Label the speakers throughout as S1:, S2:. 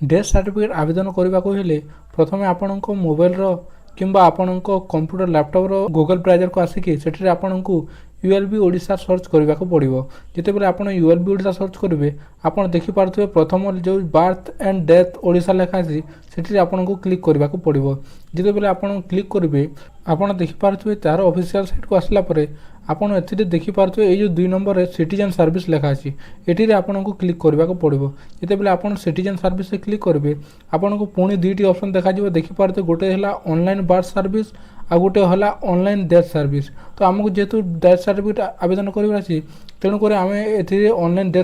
S1: Death certificate आवेदन करने को हेले प्रथम आपण मोबाइल किंबा आपण कंप्यूटर लैपटॉप गूगल ब्राउजर को आसिकी सेठी आपण को यूएलबी ओडिशा सर्च करने को पड़ो जितेबाला आप यूएलबी ओडिशा सर्च करेंगे आपड़ देखिपे प्रथम जो बर्थ एंड डेथ ओडिशा लिखाई से आपन को क्लिक करने को पड़ो जितेबाला आप क्लिक करेंगे आपड़ देखिपे तार ऑफिशियल साइट को आसला आपड़ ए देखिपे ये जो 2 नंबर सिटीजन सर्विस लिखाई ये आपन को क्लिक करने को पड़ो जितेबाला आप सिटीजन सर्विस से क्लिक करेंगे आपन को पुणी 2टी ऑप्शन देखा देखिपे गोटे है ऑनलाइन बर्थ सर्विस आ गोटे है ऑनलाइन डेथ सर्विस। तो आमको जेहेतु डेथ सर्टिफिकेट आवेदन करार अच्छी तेणुक आम ए ऑनलाइन डेथ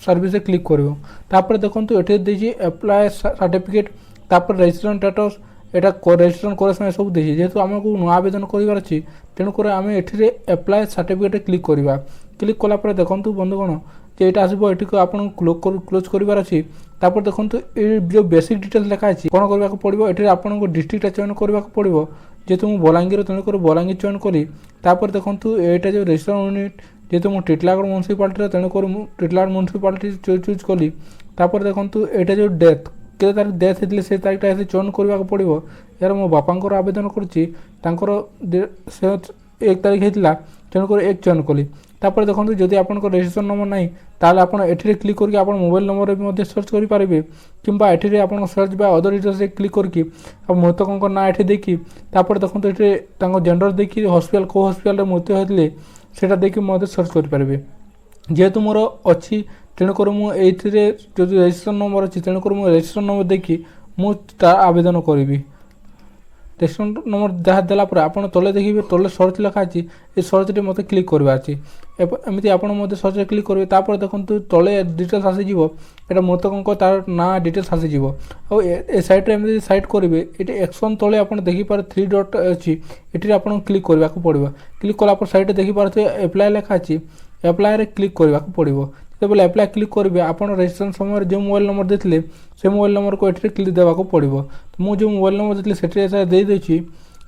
S1: सर्विस क्लिक करूँ तापर देखो ये एप्लाय सर्टिफिकेट तापर रजिस्ट्रेशन स्टेटस यहाँ रजिस्ट्रेशन करेक्शन सब देखिए जेहेतु आमको नुआ आवेदन करार अच्छी तेणुक आम ये एप्लाय सर्टिफिकेट क्लिक करवा क्लिक कलापर देखो बंधुगण जे यहाँ आसो ये आपको क्लोज करार अच्छी तापर देखो ये जो बेसिक डिटेल्स लिखाई कौन करने को पड़ो ये आपको डिस्ट्रिक्ट चयन करने को पड़ो जेहेतु मुझे बलांगीर तेणुक बलांगीर चयन कली तापर देखो यहाँ जो रजिस्ट्रेशन यूनिट जेहेतु मुझे टिटलागढ़ म्यूनिसिपालिटी तेणुक टिटलागढ़ म्यूनिसिपालिटी चूज कली तापर देखो यहाँ जो डेथ के तारीख डेथ होती से तारीख चयन करने को पड़ो यार मो बापा आवेदन कर 1 तारीख होता तेणुक 1 चयन कली तापर देखो जदि आप रजिस्ट्रेशन नंबर ना ताल आप एठी क्लिक करके आप मोबाइल नंबर भी सर्च करेंगे किंबा एठी आप सर्च बा अदर डिटेल्स क्लिक करके आप मृतकों ना एठी देखी तापर देखो ये जेंडर देखी हॉस्पिटल को हॉस्पिटल मृत्यु होते सेटा देखिए सर्च करेंगे जेहेतु मोर अच्छी तेणुक मुझे जो रजिस्ट्रेशन नंबर अच्छी तेणुक मुझे रजिस्ट्रेशन नंबर देखी मुझे आवेदन करी रजिस्ट्रेशन नंबर जहाँ देलापर आप तले देखिए तले सर्च लिखाई ये सर्च मत क्लिक करवा अच्छी एमती आप सर्च क्लिक करेंगे तापर देखो तले डिटेल्स आसीज ये मृतकों तार ना डिटेल्स आसीज आ सैट्रे एमती सैट करेंगे ये एक्शन तले आप देखिपारे 3 डॉट अच्छी ये आप क्लिक करने को पड़ो क्लिक कलापर सैट्रे देखिपारे एप्लाय लिखाई एप्लाय क्लिक करने को पड़ो जितेबाला एप्लाय क्लिक करेंगे आप रजिस्ट्रेशन समय जो मोबाइल नंबर देते से मोबाइल नंबर को ये क्लिक देवाक पड़ो तो मुझे मोबाइल नंबर देती से देदेছি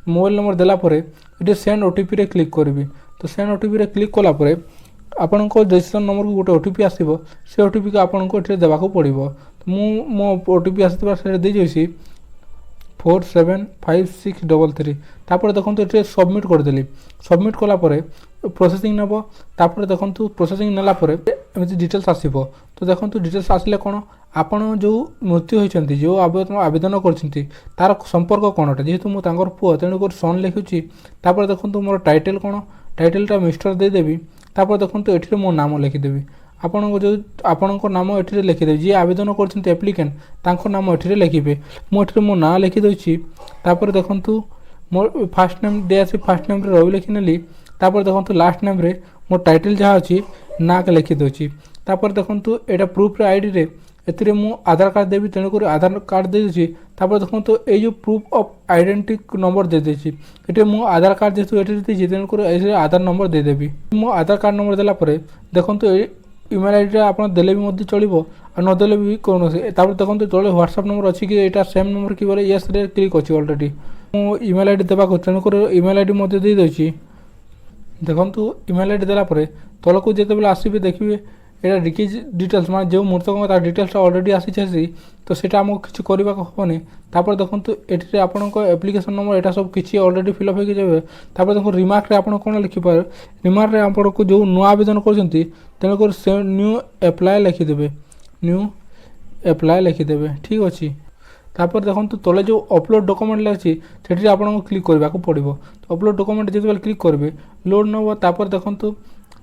S1: मोबाइल नंबर देलापर ये सेंड ओटीपी रे क्लिक करी तो सेंड ओटीपी रे क्लिक कलापर आपण रजिस्ट्रेशन नंबर को गोटे ओटीपी आसो से ओटीपी को आपको ये देवाक पड़ो तो मो ओटीपी आसवा देसी 475633 तापर देखो ये सबमिट करदेली सबमिट कलापर प्रोसेसिंग नब तापर देखो प्रोसेसिंग नालापर एमती डिटेल्स आसो तो देखो डिटेल्स आसिले कौन आपण जो मृत्यु होती जो आवेदन कर संपर्क कौन जेहेतु मुझे पुआ तेणुक सन लिखुची तापर देखो मोर टाइटल कौन टाइटलटा मिस्टर देदेवी तापर देखो ये मो नाम लिखिदेवी आपण जो आपण नाम ये लिखिदेवी जी आवेदन कर एप्लिकेंट तांको नाम ये लिखे मुझे मो ना लिखिदे तापर देखो मोर फास्ट नेम दे आसी फास्ट नेम रवि लिखिनेली तापर देखो लास्ट नेम रे मोर टाइटल जहाँ अच्छी ना के लिखिदे तापर देखो यहाँ प्रूफ आईडी रे एथिरे मु आधार कार्ड देवी तेणुक आधार कार्ड देदेছি तापर देखो ये जो प्रूफ ऑफ आइडेंटिटी नंबर देदेছি ये मो आधार कार्ड जेहेतु ये देती तेणुक आधार नंबर देदेवी मो आधार कार्ड नंबर देलापर देखो इमेल आईडी आप देले भी चलो और नदेले भी कौन देखो तले व्हाट्सएप नंबर अच्छी कि यहाँ सेम नंबर कि बोले येस रे क्लिक अच्छी अलरेडी मो इमेल आईडी देवाक तेणुक इमेल आईडी देदेছি देखो इमेल आईडी देलापर तलक जिते आसबे देखिए यहाँ डिटेल्स मैं जो मृतक डिटेल्स अलरेडी आसी तो सीटा आमको किसी करने हेनी तापर देखो ये आपण एप्लिकेशन नंबर यहाँ सब किसी अलरेडी फिलअप हो जाए तापर देखो रिमार्क रे आपण कौन लिखिपारे रिमार्क रे आपको जो नुआ आवेदन कर तेणुक से न्यू एप्लाय लिखिदेवे न्यू एप्लाय लिखिदेवे ठीक अच्छे तापर देखो तले जो अपलोड डॉक्यूमेंट अच्छी से आपको क्लिक करने को पड़ो तो अपलोड डॉक्यूमेंट जिते क्लिक करेंगे लोड नब तापर देखो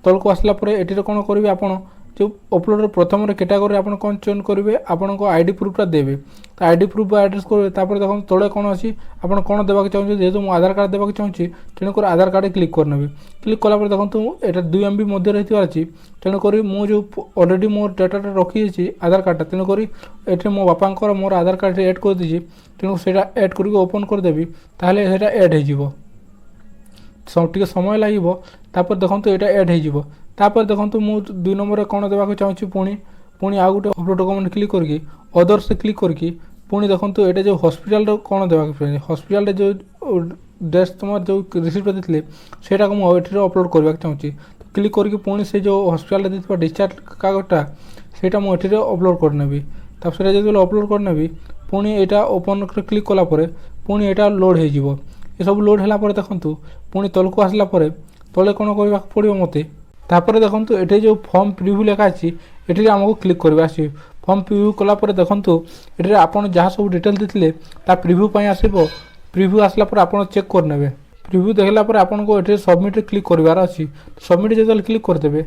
S1: तलक आसला ये कौन करेंगे आपड़ जो अपलोड प्रथम कैटेगरी आप कौन चयन करेंगे आपको आईडी प्रूफटा देवे तो आईडी प्रूफ एड्रेस करेंगे तापर देखो तले कौन अच्छी आप कौन देवाक चाहूँ जेहेतु मुझे आधार कार्ड देवाक चाहूँगी तेणुक आधार कार्ड क्लिक करने क्लिक कलापर देखो यहाँ 2 MB मध्य रही अच्छी तेणुक मुझे जो अलरेडी मोर डाटा रखी आधार कार्डटा तेणुक ये मो बापा मोर आधार कार्ड एड कर देती तेणुक से एड करके ओपन करदेवी ताहले सेटा एड हो समय लगे तापर देखो यहाँ एड हो तापर देखो मुझे 2 नंबर कौन देवाक चाहूँगी पुणी आउ गोटे अपलोड डॉक्यूमेंट क्लिक करके अदर से क्लिक करके पुणी देखो ये जो हॉस्पिटल कौन देवाक चाहिए हॉस्पिटल जो डेट तुम जो रिसीप्ट देते सेटा को मुझे अपलोड करने चाहूँगी तो क्लिक करके पुणी से जो हॉस्पिटल देता डिस्चार्ज कागजटा सेटा मुझे अपलोड करनेबी ତାପରେ ଯେତେବେଳେ ଅପଲୋଡ଼ କରିନେବି ପୁଣି ଏଇଟା ଓପନ୍ରେ କ୍ଲିକ୍ କଲା ପରେ ପୁଣି ଏଇଟା ଲୋଡ଼୍ ହୋଇଯିବ। ଏସବୁ ଲୋଡ଼୍ ହେଲା ପରେ ଦେଖନ୍ତୁ ପୁଣି ତଳକୁ ଆସିଲା ପରେ ତଳେ କ'ଣ କରିବାକୁ ପଡ଼ିବ ମୋତେ, ତାପରେ ଦେଖନ୍ତୁ ଏଠି ଯେଉଁ ଫର୍ମ ପ୍ରିଭ୍ୟୁ ଲେଖା ଅଛି ଏଠିରେ ଆମକୁ କ୍ଲିକ୍ କରିବା ଅଛି। ଫର୍ମ ପ୍ରିଭ୍ୟୁ କଲା ପରେ ଦେଖନ୍ତୁ ଏଠିରେ ଆପଣ ଯାହା ସବୁ ଡିଟେଲ୍ ଦେଇଥିଲେ ତା ପ୍ରିଭ୍ୟୁ ପାଇଁ ଆସିବ। ପ୍ରିଭ୍ୟୁ ଆସିଲା ପରେ ଆପଣ ଚେକ୍ କରିନେବେ। ପ୍ରିଭ୍ୟୁ ଦେଖିଲା ପରେ ଆପଣଙ୍କୁ ଏଠି ସବମିଟ୍ରେ କ୍ଲିକ୍ କରିବାର ଅଛି। ସବମିଟ୍ ଯେତେବେଳେ କ୍ଲିକ୍ କରିଦେବେ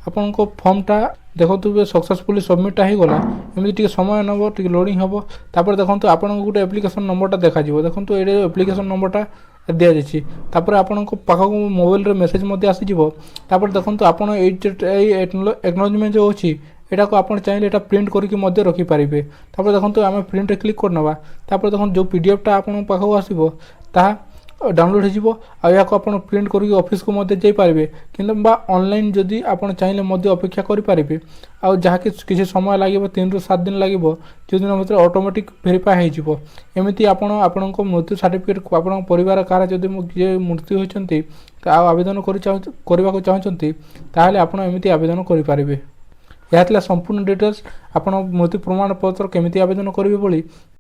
S1: ଆପଣଙ୍କ ଫର୍ମଟା ଦେଖନ୍ତୁ ସକ୍ସେସଫୁଲି ସବମିଟ୍ଟା ହୋଇଗଲା। ଏମିତି ଟିକେ ସମୟ ନେବ, ଟିକେ ଲୋଡ଼ିଂ ହେବ। ତାପରେ ଦେଖନ୍ତୁ ଆପଣଙ୍କୁ ଗୋଟେ ଆପ୍ଲିକେସନ୍ ନମ୍ବରଟା ଦେଖାଯିବ। ଦେଖନ୍ତୁ ଏଇଠି ଆପ୍ଲିକେସନ୍ ନମ୍ବରଟା ଦିଆଯାଇଛି। ତାପରେ ଆପଣଙ୍କ ପାଖକୁ ମୋବାଇଲରେ ମେସେଜ୍ ମଧ୍ୟ ଆସିଯିବ। ତାପରେ ଦେଖନ୍ତୁ ଆପଣ ଏଇ ଏକ୍ନୋଲେଜମେଣ୍ଟ ଯେଉଁ ଅଛି ଏଟାକୁ ଆପଣ ଚାହିଁଲେ ଏଟା ପ୍ରିଣ୍ଟ କରିକି ମଧ୍ୟ ରଖିପାରିବେ। ତାପରେ ଦେଖନ୍ତୁ ଆମେ ପ୍ରିଣ୍ଟରେ କ୍ଲିକ୍ କରିନେବା। ତାପରେ ଦେଖନ୍ତୁ ଯେଉଁ ପିଡ଼ିଏଫ୍ଟା ଆପଣଙ୍କ ପାଖକୁ ଆସିବ ତାହା ଡାଉନଲୋଡ଼ ହୋଇଯିବ। ଆଉ ଏହାକୁ ଆପଣ ପ୍ରିଣ୍ଟ କରିକି ଅଫିସକୁ ମଧ୍ୟ ଯାଇପାରିବେ କିମ୍ବା ଅନଲାଇନ୍ ଯଦି ଆପଣ ଚାହିଁଲେ ମଧ୍ୟ ଅପେକ୍ଷା କରିପାରିବେ। ଆଉ ଯାହାକି କିଛି ସମୟ ଲାଗିବ 3 ରୁ 7 ଦିନ ଲାଗିବ, ଯେଉଁ ଦିନ ଭିତରେ ଅଟୋମେଟିକ୍ ଭେରିଫାଏ ହୋଇଯିବ। ଏମିତି ଆପଣ ଆପଣଙ୍କ ମୃତ୍ୟୁ ସାର୍ଟିଫିକେଟ୍ ଆପଣଙ୍କ ପରିବାର କାହାର ଯଦି ଯିଏ ମୃତ୍ୟୁ ହୋଇଛନ୍ତି ଆଉ ଆବେଦନ କରିବାକୁ ଚାହୁଁଛନ୍ତି ତାହେଲେ ଆପଣ ଏମିତି ଆବେଦନ କରିପାରିବେ। ଏହା ଥିଲା ସମ୍ପୂର୍ଣ୍ଣ ଡିଟେଲ୍ସ ଆପଣ ମୃତ୍ୟୁ ପ୍ରମାଣପତ୍ର କେମିତି ଆବେଦନ କରିବେ ବୋଲି।